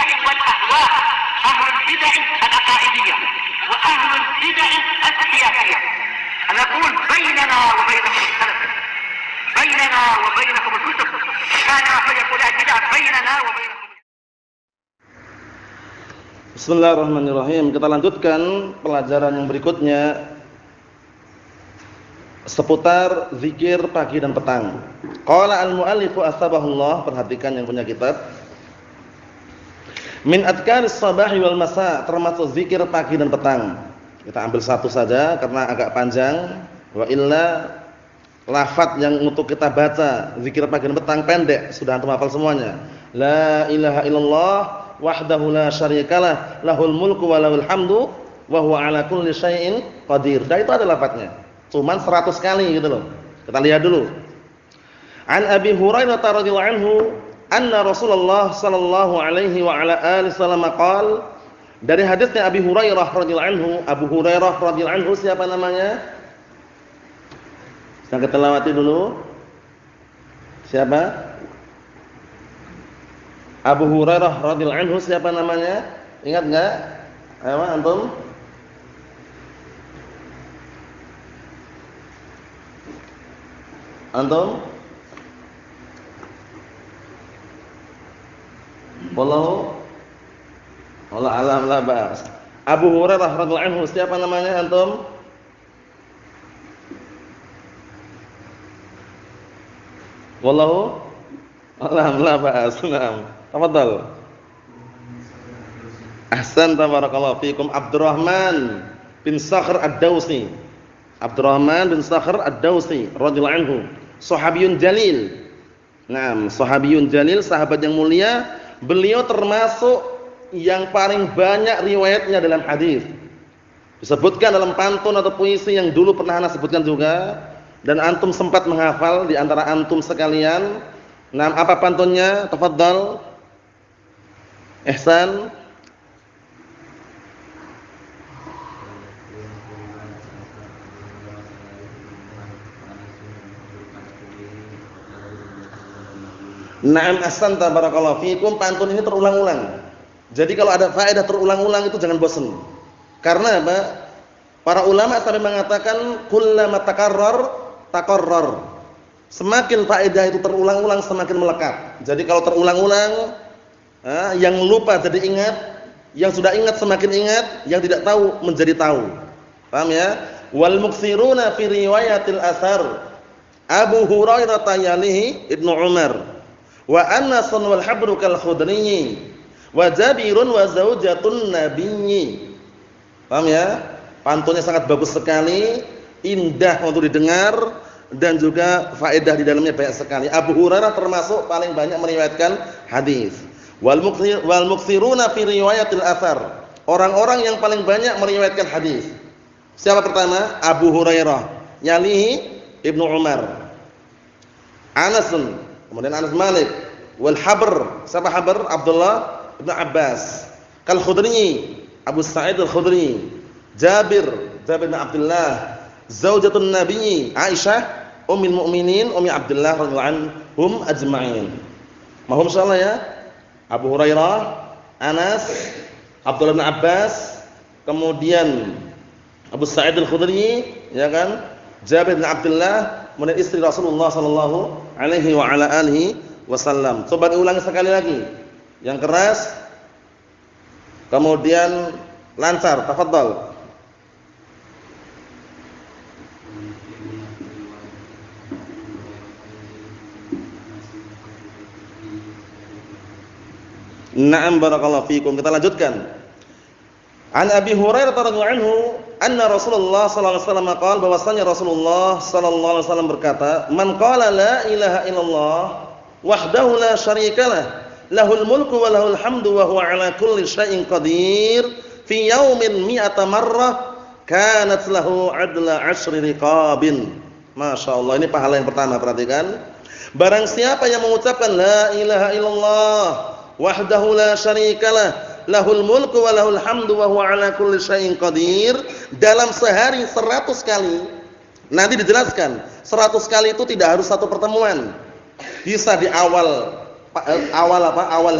البدع والأهواء، أهل البدع العقائدية وأهل البدع السياسية. نقول بيننا وبينكم السلف، بيننا وبينكم الكتب، كان فيقول البدع بيننا وبينكم. Bismillahirrahmanirrahim. Kita lanjutkan pelajaran yang berikutnya seputar zikir pagi dan petang. Qala al-mu'allifu asbahullah, perhatikan yang punya kitab. Min adkaris sabahi wal masa, termasuk zikir pagi dan petang. Kita ambil satu saja karena agak panjang. Wa illa lafaz yang untuk kita baca zikir pagi dan petang pendek, sudah antum hafal semuanya. La ilaha illallah wahdahu la syarikalah, lahul mulku wa lahul hamdu wa huwa ala kulli syai'in qadir. Dan itu ada lafaznya. Cuman 100 kali gitu loh. Kita lihat dulu. An Abi Hurairah radhiyallahu anhu anna Rasulullah sallallahu alaihi wa ala alihi wasallam qaal, dari hadisnya Abi Hurairah radhiyallahu anhu. Abu Hurairah radhiyallahu anhu siapa namanya? Kita lewati dulu. Siapa? Abu Hurairah radhiyallahu anhu siapa namanya? Ingat enggak? Ayo antum. Antum? Wallahu a'lam la ba'as. Abu Hurairah radhiyallahu anhu siapa namanya antum? Wallahu a'lam la ba'as. Naam. Tafadhal. Ahsan, tabarakallahu fikum. Abdurrahman bin Sakhr ad-Dawsi. Abdurrahman bin Sakhr ad-Dawsi radhiyallahu anhu, sahabiyun jalil. Naam, sahabiyun jalil, sahabat yang mulia. Beliau termasuk yang paling banyak riwayatnya dalam hadis. Disebutkan dalam pantun atau puisi yang dulu pernah ana sebutkan juga, dan antum sempat menghafal di antara antum sekalian. Naam, apa pantunnya? Tafadhal. Ihsan. Na'am, ahsanta, barakallahu fikum. Pantun ini terulang-ulang. Jadi kalau ada faedah terulang-ulang itu jangan bosan. Karena apa? Para ulama sampai mengatakan kullama takarrar. Semakin faedah itu terulang-ulang semakin melekat. Jadi kalau terulang-ulang, yang lupa jadi ingat, yang sudah ingat semakin ingat, yang tidak tahu menjadi tahu. Paham ya? Wal muktsiruna fi riwayatil athar Abu Hurairah yalihi Ibnu Umar wa Anasun wal habru kal khudri wa Jabirun wa zaujatun nabiyyi. Paham ya? Pantunnya sangat bagus sekali, indah untuk didengar, dan juga faedah di dalamnya banyak sekali. Abu Hurairah termasuk paling banyak meriwayatkan hadis. Wal muktsiruna fi riwayatil athar, orang-orang yang paling banyak meriwayatkan hadis. Siapa pertama? Abu Hurairah, yalihi Ibnu Umar, Anas, kemudian Anas Malik, wal habr, siapa habr? Abdullah bin Abbas, kal khudri, Abu Sa'id al-Khudri, Jabir bin Abdullah, zaujatun Nabi Aisyah, ummul mukminin, Ummi Abdullah radhiyallahu anhum ajma'in. Mahum insyaallah ya. Abu Hurairah, Anas, Abdullah bin Abbas, kemudian Abu Sa'id al-Khudri, ya kan? Jabir bin Abdullah, kemudian istri Rasulullah sallallahu alaihi wa ala alihi wasallam. Coba diulangi sekali lagi. Yang keras, kemudian lancar. Tafadhal. Na'am, barakallahu fikum. Kita lanjutkan. An Abi Hurairah radhiyallahu anhu anna Rasulullah sallallahu alaihi wasallam qaal, bahwasanya Rasulullah sallallahu alaihi wasallam berkata, "Man qala la ilaha illallah wahdahu la syarikalah, lahul mulku wa lahul hamdu wa huwa ala kulli syai'in qadir, fi yaumin mi'ata marrah kanat lahu adla 'ashri riqabin." Masyaallah, ini pahala yang pertama, perhatikan. Barang siapa yang mengucapkan la ilaha illallah wahdahu la syarikalah, lahul mulku wa lahul hamdu wa huwa ala kulli syai'in qadir, dalam sehari 100 kali. Nanti dijelaskan, 100 kali itu tidak harus satu pertemuan. Bisa di awal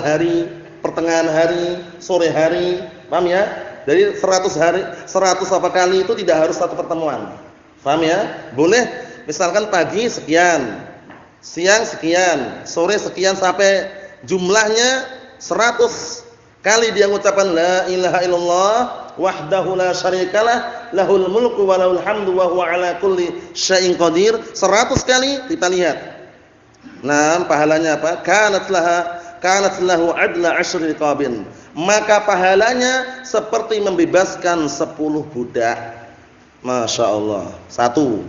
hari, pertengahan hari, sore hari, paham ya? Jadi 100 hari, 100 apa kali itu tidak harus satu pertemuan. Paham ya? Boleh misalkan pagi sekian, siang sekian, sore sekian sampai jumlahnya 100 kali dia mengucapkan la ilaha illallah wahdahu la syarikalah lahul mulku wa lahul hamdu wa huwa ala kulli syai'in qadir. 100 kali kita lihat. Nah, pahalanya apa? Kanat lahu adla asyri riqabin. Maka pahalanya seperti membebaskan 10 budak. Masya Allah. 1.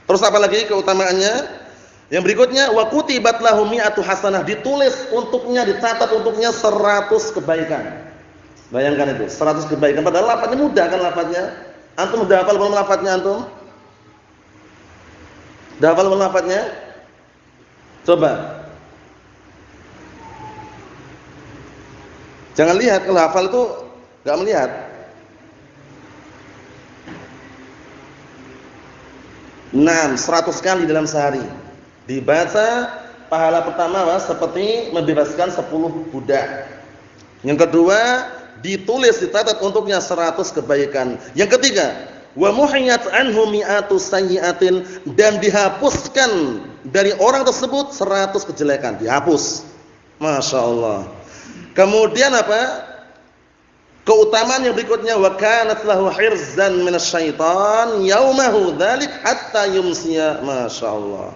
Terus apa lagi keutamaannya? Yang berikutnya wa kutibat lahu mi'atu hasanah, ditulis untuknya, dicatat untuknya 100 kebaikan. Bayangkan itu, 100 kebaikan, padahal lafadznya mudah kan lafadznya. Antum udah hafal belum lafadznya antum? Udah hafal belum lafadznya? Coba. Jangan lihat, kalau hafal itu enggak melihat. Nah, 100 kali dalam sehari. Dibaca pahala pertama seperti membebaskan 10 budak. Yang kedua, ditulis dicatat untuknya 100 kebaikan. Yang ketiga, wa muhiyat anhu mi'atu sayyi'atin, dan dihapuskan dari orang tersebut 100 kejelekan, dihapus. Masya Allah. Kemudian apa? Keutamaan yang berikutnya, wa kanat lahu hirzan minasyaitan yaumahu dzalik hatta yumsiya. Masya Allah.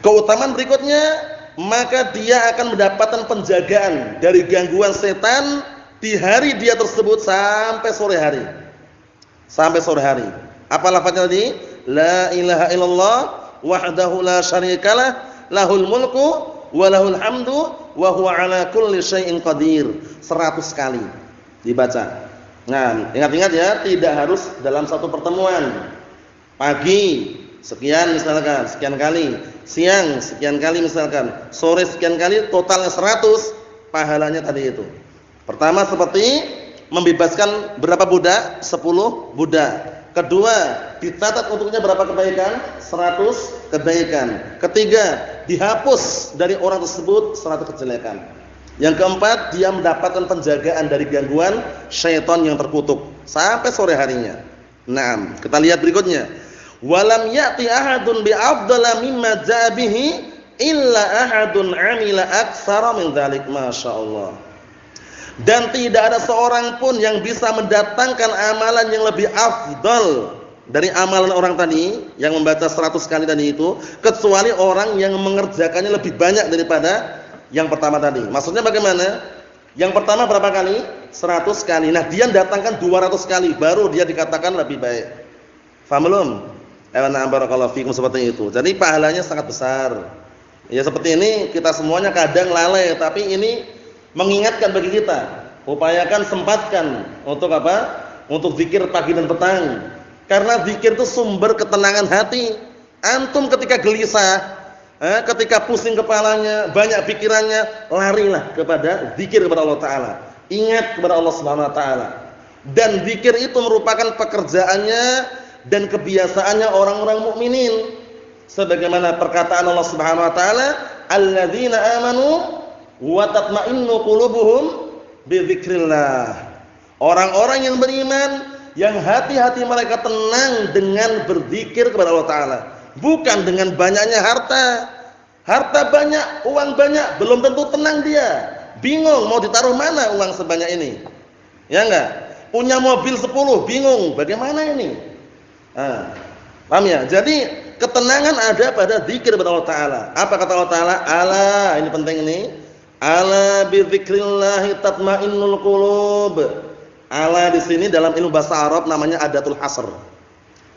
Keutamaan berikutnya, maka dia akan mendapatkan penjagaan dari gangguan setan di hari dia tersebut sampai sore hari. Sampai sore hari. Apa lafaznya tadi? La ilaha illallah wahdahu la syarikalah lahul mulku wa lahul hamdu wa huwa ala kulli syai'in qadir. 100 kali dibaca. Nah, ingat-ingat ya, tidak harus dalam satu pertemuan. Pagi sekian misalkan, sekian kali, siang sekian kali misalkan, sore sekian kali, totalnya 100 pahalanya tadi itu. Pertama seperti membebaskan berapa budak? 10 budak. Kedua, dicatat untuknya berapa kebaikan? 100 kebaikan. Ketiga, dihapus dari orang tersebut 100 kejelekan. Yang keempat, dia mendapatkan penjagaan dari gangguan syaitan yang terkutuk sampai sore harinya. Nah, kita lihat berikutnya. Walam ya'ti ahadun bi afdala mimma ja'a bihi illa ahadun 'amila aktsara min dzalik. Masyaallah. Dan tidak ada seorang pun yang bisa mendatangkan amalan yang lebih afdal dari amalan orang tadi yang membaca 100 kali tadi itu, kecuali orang yang mengerjakannya lebih banyak daripada yang pertama tadi. Maksudnya bagaimana? Yang pertama berapa kali? 100 kali. Nah, dia datangkan 200 kali baru dia dikatakan lebih baik. Paham belum? Barakallahu fikum, seperti itu. Jadi pahalanya sangat besar. Ya seperti ini kita semuanya kadang lalai, tapi ini mengingatkan bagi kita. Upayakan, sempatkan untuk apa? Untuk zikir pagi dan petang. Karena zikir itu sumber ketenangan hati. Antum ketika gelisah, ketika pusing kepalanya, banyak pikirannya, larilah kepada zikir kepada Allah Ta'ala. Ingat kepada Allah Subhanahu Wa Ta'ala. Dan zikir itu merupakan pekerjaannya dan kebiasaannya orang-orang mukminin. Sebagaimana perkataan Allah Subhanahu Wa Ta'ala, alladzina amanu wa tatma'innu qulubuhum bi dzikrillah. Orang-orang yang beriman yang hati-hati mereka tenang dengan berzikir kepada Allah Ta'ala, bukan dengan banyaknya harta. Harta banyak, uang banyak, belum tentu tenang dia. Bingung mau ditaruh mana uang sebanyak ini. Ya enggak? Punya mobil 10, bingung bagaimana ini. Paham ya? Jadi ketenangan ada pada zikir kepada Allah Ta'ala. Apa kata Allah Ta'ala? Ala, ini penting ini. Ala bi dzikrillahi tatmainnul qulub. Ala di sini dalam ilmu bahasa Arab namanya adatul hasr.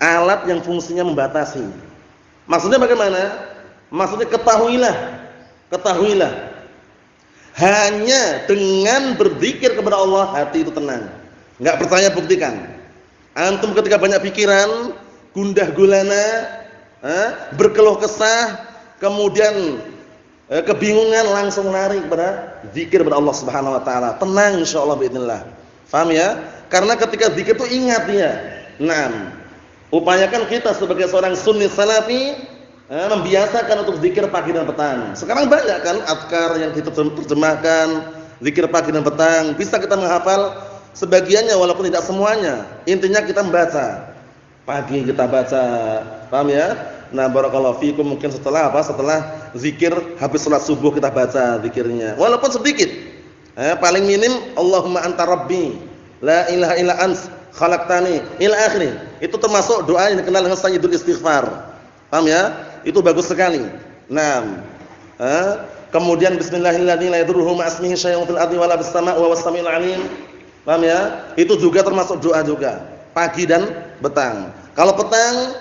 Alat yang fungsinya membatasi. Maksudnya bagaimana? Maksudnya ketahuilah. Hanya dengan berzikir kepada Allah hati itu tenang. Enggak percaya buktikan. Antum ketika banyak pikiran, gundah gulana, berkeluh kesah, kemudian kebingungan, langsung lari kepada zikir kepada Allah Subhanahu Wa Ta'ala. Tenang insyaallah biidznillah. Paham ya? Karena ketika zikir itu ingat dia. Nah, upayakan kita sebagai seorang sunni salafi membiasakan untuk zikir pagi dan petang. Sekarang banyak kan azkar yang kita terjemahkan. zikir pagi dan petang. Bisa kita menghafal sebagiannya walaupun tidak semuanya. Intinya kita membaca. Pagi kita baca, paham ya? Nah, barakallahu fikum, mungkin setelah apa? Setelah zikir habis salat subuh kita baca zikirnya. Walaupun sedikit. Paling minim Allahumma anta rabbi, la ilaha illa ant, khalaqtani, ila akhir. Itu termasuk doa yang dikenal dengan sayyidul istighfar. Paham ya? Itu bagus sekali. Nah, kemudian bismillahirrahmanirrahim la yadurruhu ma ismihi syai'un fil ardi wala bis sama'i wa was samiul alim. Paham ya? Itu juga termasuk doa juga. Pagi dan petang. Kalau petang,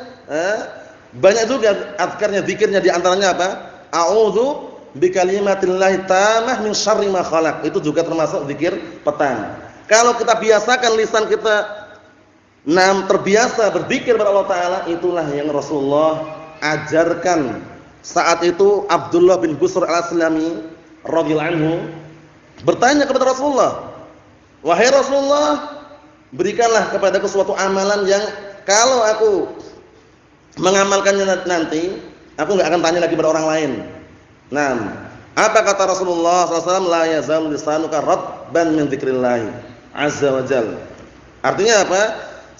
banyak juga azkarnya, zikirnya, di antaranya apa? A'udzu bikalimatillahi tammah min syarri ma khalaq. Itu juga termasuk zikir petang. Kalau kita biasakan lisan kita terbiasa berzikir kepada Allah taala, itulah yang Rasulullah ajarkan. Saat itu Abdullah bin Busr al-Aslami radhiyallahu anhu bertanya kepada Rasulullah, "Wahai Rasulullah, berikanlah kepadaku suatu amalan yang kalau aku mengamalkannya nanti, aku enggak akan tanya lagi pada orang lain." Nah, apa kata Rasulullah SAW? La yazal lisanuka radban min dzikrillah azza wa jalla. Artinya apa?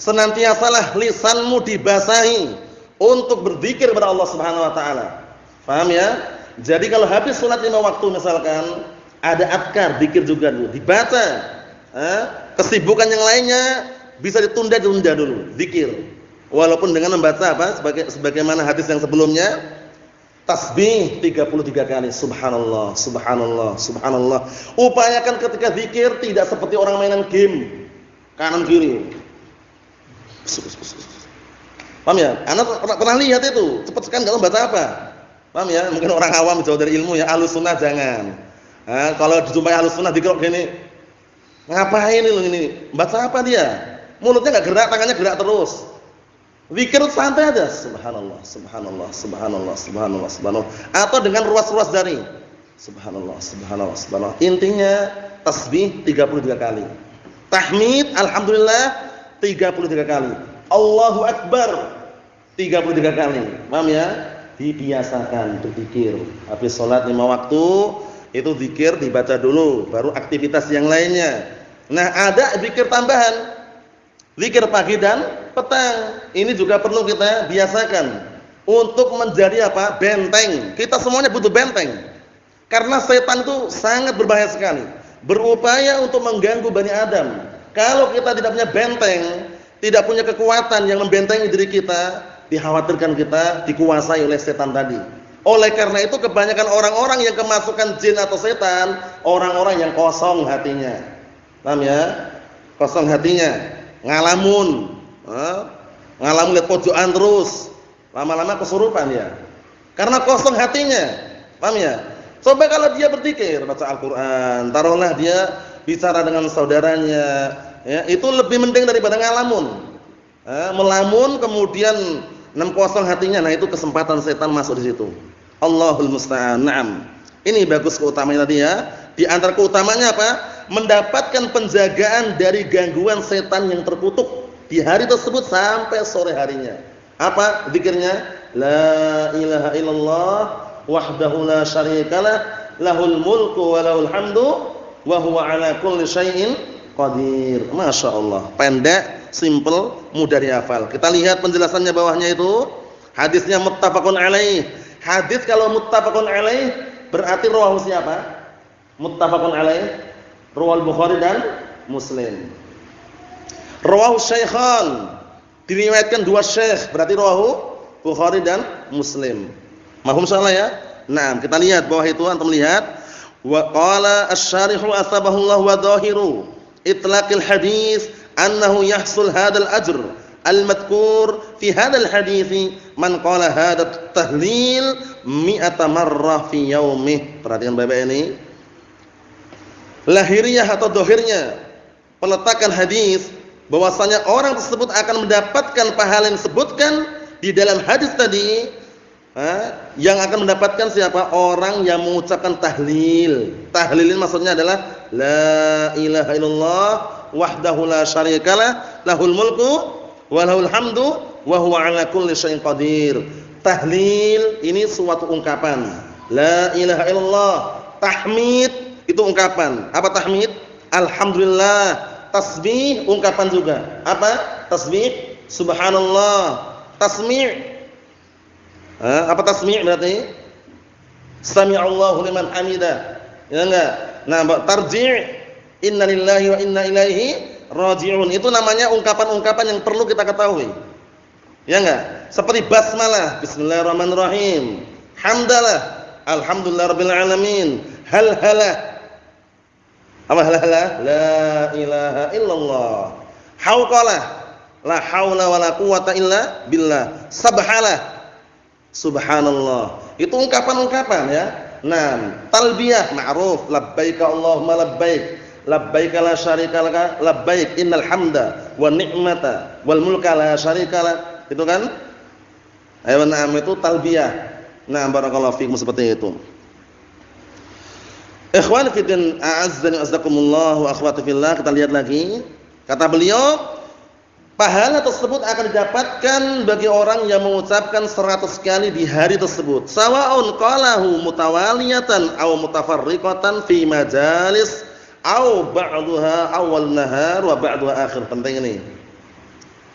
Senantiasalah lisanmu dibasahi untuk berzikir kepada Allah Subhanahu wa taala. Paham ya? Jadi kalau habis salat 5 waktu misalkan, ada azkar, zikir juga dulu dibaca. Kesibukan yang lainnya bisa ditunda dulu, zikir. Walaupun dengan membaca apa? Sebagaimana hadis yang sebelumnya, tasbih 33 kali, subhanallah, subhanallah, subhanallah. Upayakan ketika zikir tidak seperti orang mainan game, kanan kiri. Paham ya? Anda pernah lihat itu, cepat sekali enggak membaca apa? Paham ya? Mungkin orang awam jauh dari ilmu ya, ahlus sunnah jangan. Kalau dijumpai ahlus sunnah dikira gini, ngapain ini? Baca apa dia? Mulutnya enggak gerak, tangannya gerak terus. Zikir santai aja, subhanallah, subhanallah, subhanallah, subhanallah, subhanallah. Atau dengan ruas-ruas dari subhanallah, subhanallah, subhanallah. Intinya tasbih 33 kali. Tahmid alhamdulillah 33 kali. Allahu akbar 33 kali. Paham ya? Dibiasakan berzikir. Habis salat 5 waktu itu zikir dibaca dulu, baru aktivitas yang lainnya. Nah, ada zikir tambahan. Zikir pagi dan petang. Ini juga perlu kita biasakan untuk menjadi apa? Benteng. Kita semuanya butuh benteng. Karena setan itu sangat berbahaya sekali. Berupaya untuk mengganggu Bani Adam. Kalau kita tidak punya benteng, tidak punya kekuatan yang membentengi diri kita, dikhawatirkan kita dikuasai oleh setan tadi. Oleh karena itu kebanyakan orang-orang yang kemasukan jin atau setan, orang-orang yang kosong hatinya. Paham ya? Kosong hatinya. Ngalamun lihat pojokan terus, lama-lama kesurupan ya. Karena kosong hatinya. Paham ya? Coba kalau dia berzikir, baca Al-Qur'an, taruhlah dia bicara dengan saudaranya, ya, itu lebih penting daripada ngalamun. Melamun kemudian kosong hatinya, nah itu kesempatan setan masuk di situ. Allahul musta'an. Naam. Ini bagus keutamaannya tadi ya. Di antara keutamanya apa? Mendapatkan penjagaan dari gangguan setan yang terkutuk di hari tersebut sampai sore harinya. Apa zikirnya? La ilaha illallah wahdahu la syarikalah, lahul mulku wa lahul hamdu wa huwa ala kulli syai'in qadir. Masyaallah. Pendek, simple, mudah dihafal. Kita lihat penjelasannya bawahnya itu. Hadisnya muttafaqun alaih. Hadis kalau muttafaqun alaih berarti rawahu siapa? Muttafaqun alaih. Rawal Bukhari dan Muslim. Rawahu syaikhan, diriwayatkan dua syekh, berarti rawahu Bukhari dan Muslim. Mahum salah ya? Nah, kita lihat bawah itu antum lihat. Wa qala asy-syarihu asbahullah wa dhahiru itlaqil hadis annahu yahsul hadzal ajr al-madhkur fi hadzal hadits man qala hadza tahlil 100 marrah fi yaumih. Perhatikan Bapak ini. Lahiriah atau dohirnya peletakan hadis bahwasanya orang tersebut akan mendapatkan pahala yang disebutkan di dalam hadis tadi, yang akan mendapatkan siapa? Orang yang mengucapkan tahlil. Tahlil ini maksudnya adalah la ilaha illallah wahdahu la syarikalah, lahul mulku wa lahul hamdu wa huwa ala kulli syai'in qadir. Tahlil ini suatu ungkapan. La ilaha illallah, tahmid itu ungkapan. Apa tahmid? Alhamdulillah. Tasbih ungkapan juga. Apa? Tasbih subhanallah. Tasmi'. Apa tasmi' berarti? Sami'allahu liman hamidah. Ya enggak? Nah, tarji' inna lillahi wa inna ilaihi raji'un. Itu namanya ungkapan-ungkapan yang perlu kita ketahui. Ya enggak? Seperti basmalah, bismillahirrahmanirrahim. Hamdalah, alhamdulillahirabbil alamin. Halhalah. Apa halhalah? La ilaha illallah. Hauqalah, la haula wala quwata illa billah. Subhanallah. Subhanallah. Itu ungkapan-ungkapan ya. Nah, talbiyah ma'ruf, labbaik Allahumma labbaik. Labbaik la syarika laka, labbaik innal hamda wan ni'mata wal mulka la syarika lak. Itu kan? Ayo na'am itu talbiyah. Nah, barakallahu fiikum seperti itu. Ikhwan fillah, a'azzani wa azzakumullah wa akhwati fillah, kita lihat lagi. Kata beliau, pahala tersebut akan didapatkan bagi orang yang mengucapkan 100 kali di hari tersebut. Sawa'un qalahu mutawaliyatan aw mutafarriqatan fi majalis aw ba'daha awal nahar wa ba'daha akhir. Penting ini.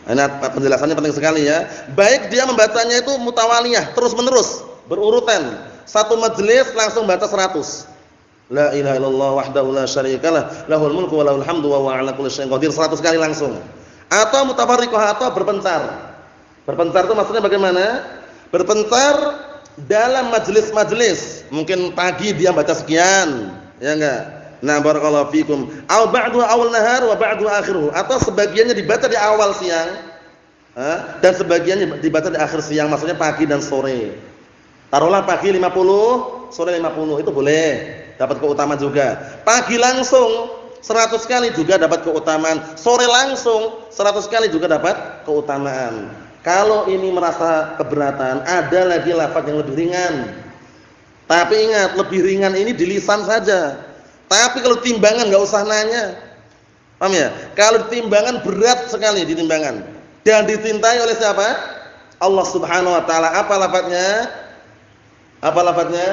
Ini penjelasannya penting sekali ya. Baik dia membacanya itu mutawaliyah, terus-menerus, berurutan. Satu majelis langsung baca 100. La ilaha illallah wahdahu la syarikalah, lahul mulku wa lahul hamdu wa huwa 'ala kulli syai'in qadir. 100 kali langsung. Atau mutafarriqah, atau berpencar. Berpencar itu maksudnya bagaimana? Berpencar dalam majelis-majelis. Mungkin pagi dia baca sekian, ya enggak? Nah, barakallahu fikum. Aw ba'du awal nahar wa ba'du akhiruh. Atau sebagiannya dibaca di awal siang, dan sebagiannya dibaca di akhir siang, maksudnya pagi dan sore. Taruhlah pagi 50, sore 50, itu boleh, dapat keutamaan juga. Pagi langsung 100 kali juga dapat keutamaan. Sore langsung 100 kali juga dapat keutamaan. Kalau ini merasa keberatan, ada lagi lafaz yang lebih ringan. Tapi ingat, lebih ringan ini di lisan saja. Tapi kalau timbangan enggak usah nanya. Paham ya? Kalau timbangan berat sekali di timbangan. Dan dicintai oleh siapa? Allah Subhanahu wa taala. Apa lafaznya? Apa lafaznya?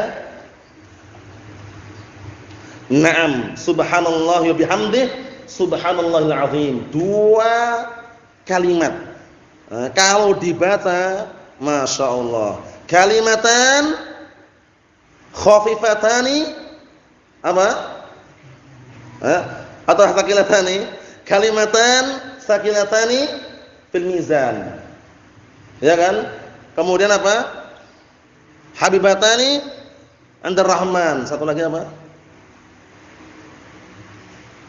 Naam, subhanallah wa bihamdih, subhanallahil azim. 2 kalimat. Kalau dibaca, masya Allah. Kalimatan khafifatani, apa? Atau sakilatani? Kalimatan sakilatani fil mizan. Ya kan? Kemudian apa? Habibatani andar rahman. Satu lagi apa?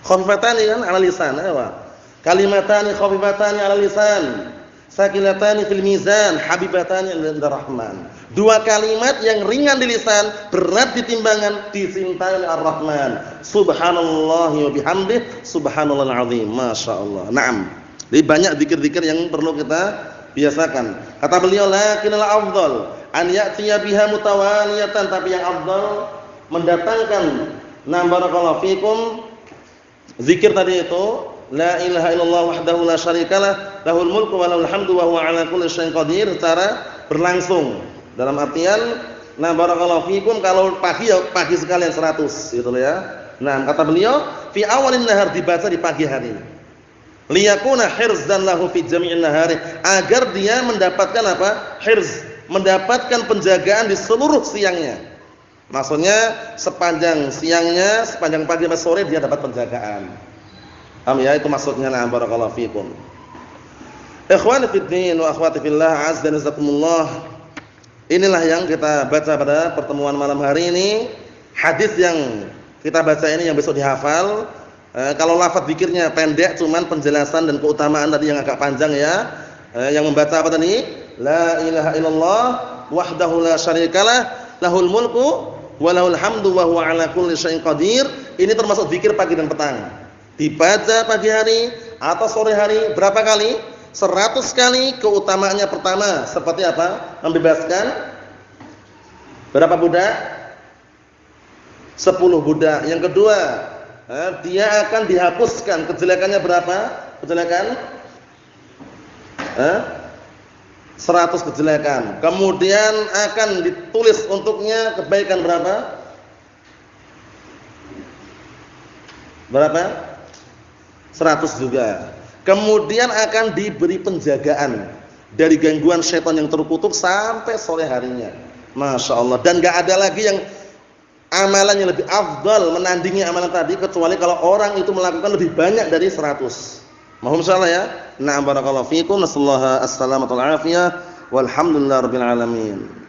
Khafifatani kan ala lisan, apa? Kalimatani khafifatani ala lisan, sakilatani fil mizan, habibatani inda rahman. 2 kalimat yang ringan di lisan, berat di timbangan, dicintai oleh Ar-Rahman. Subhanallah wa bihamdih, subhanallahil azim. Masyaallah. Naam. Jadi banyak zikir-zikir yang perlu kita biasakan. Kata beliau, lakinnal afdal an ya'tiya biha mutawaliyatan, tapi yang afdal mendatangkan, na barakallahu fikum, zikir tadi itu, la ilaha illallah wahdahu la syarikalah, lahul mulku wa lahul hamdu wa huwa 'ala kulli syai'in qadir, secara berlangsung. Dalam artian, nah barakallahu fikum, kalau pagi ya pagi sekalian 100 gitu ya. Nah, kata beliau, fi awalin nahar, dibaca di pagi hari. Liyakuna hirzan lahu fi jami'in nahari, agar dia mendapatkan apa? Hirz, mendapatkan penjagaan di seluruh siangnya. Maksudnya sepanjang siangnya, sepanjang pagi sampai sore dia dapat penjagaan. Paham ya? Itu maksudnya. Nah, barakallahu fikum. Ikhwani fid din wa akhwati fillah, azza wa jazakumullah. Inilah yang kita baca pada pertemuan malam hari ini. Hadis yang kita baca ini yang besok dihafal. Kalau lafaz zikirnya pendek, cuman penjelasan dan keutamaan tadi yang agak panjang ya. Yang membaca apa tadi? La ilaha illallah wahdahu la syarikalah, lahul mulku wa lahul hamdu wa huwa 'ala kulli syai'in qadir. Ini termasuk zikir pagi dan petang. Dibaca pagi hari atau sore hari berapa kali? 100 kali. Keutamaannya pertama seperti apa? Membebaskan berapa budak? 10 budak. Yang kedua, dia akan dihapuskan kejelekannya berapa? Kejelekan 100 kejelekan. Kemudian akan ditulis untuknya kebaikan berapa? Berapa? 100 juga. Kemudian akan diberi penjagaan dari gangguan setan yang terkutuk sampai sore harinya. Masya Allah. Dan gak ada lagi yang amalannya lebih afdal menandingi amalan tadi kecuali kalau orang itu melakukan lebih banyak dari 100. Mohon salah ya. Na'am barakallahu fikum. Nasallahu as-salamata wal afiyah. Walhamdulillahirabbil alamin.